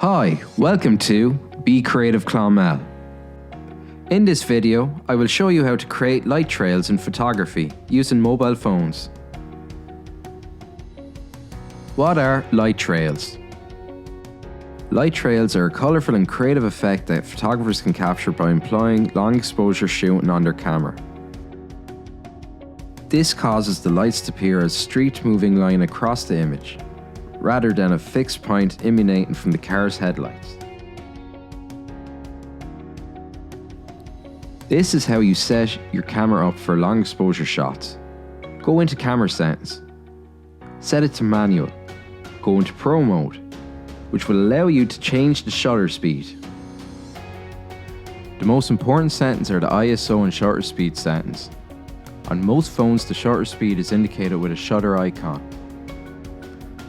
Hi, welcome to Be Creative Clonmel. In this video, I will show you how to create light trails in photography using mobile phones. What are light trails? Light trails are a colourful and creative effect that photographers can capture by employing long exposure shooting on their camera. This causes the lights to appear as a street moving line across the image, rather than a fixed point emanating from the car's headlights. This is how you set your camera up for long exposure shots. Go into camera settings, set it to manual, go into pro mode, which will allow you to change the shutter speed. The most important settings are the ISO and shutter speed settings. On most phones, the shutter speed is indicated with a shutter icon.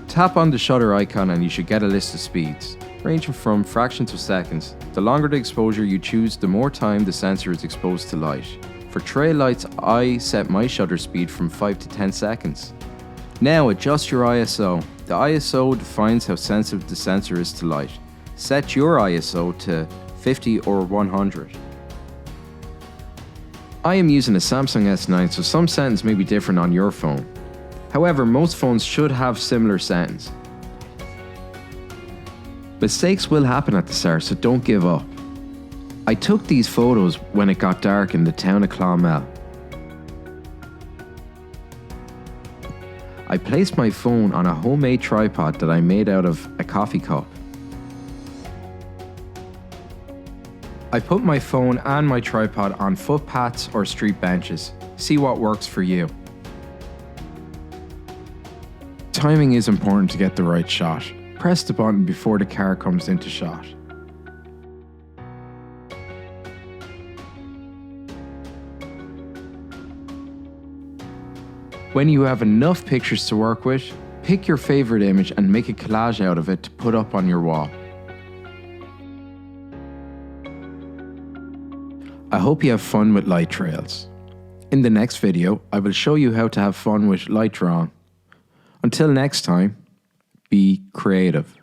Tap on the shutter icon and you should get a list of speeds, ranging from fractions of seconds. The longer the exposure you choose, the more time the sensor is exposed to light. For trail lights, I set my shutter speed from 5 to 10 seconds. Now adjust your ISO. The ISO defines how sensitive the sensor is to light. Set your ISO to 50 or 100. I am using a Samsung S9, so some settings may be different on your phone. However, most phones should have similar settings. Mistakes will happen at the start, so don't give up. I took these photos when it got dark in the town of Clonmel. I placed my phone on a homemade tripod that I made out of a coffee cup. I put my phone and my tripod on footpaths or street benches. See what works for you. Timing is important to get the right shot. Press the button before the car comes into shot. When you have enough pictures to work with, pick your favorite image and make a collage out of it to put up on your wall. I hope you have fun with light trails. In the next video, I will show you how to have fun with light drawing. Until next time, be creative.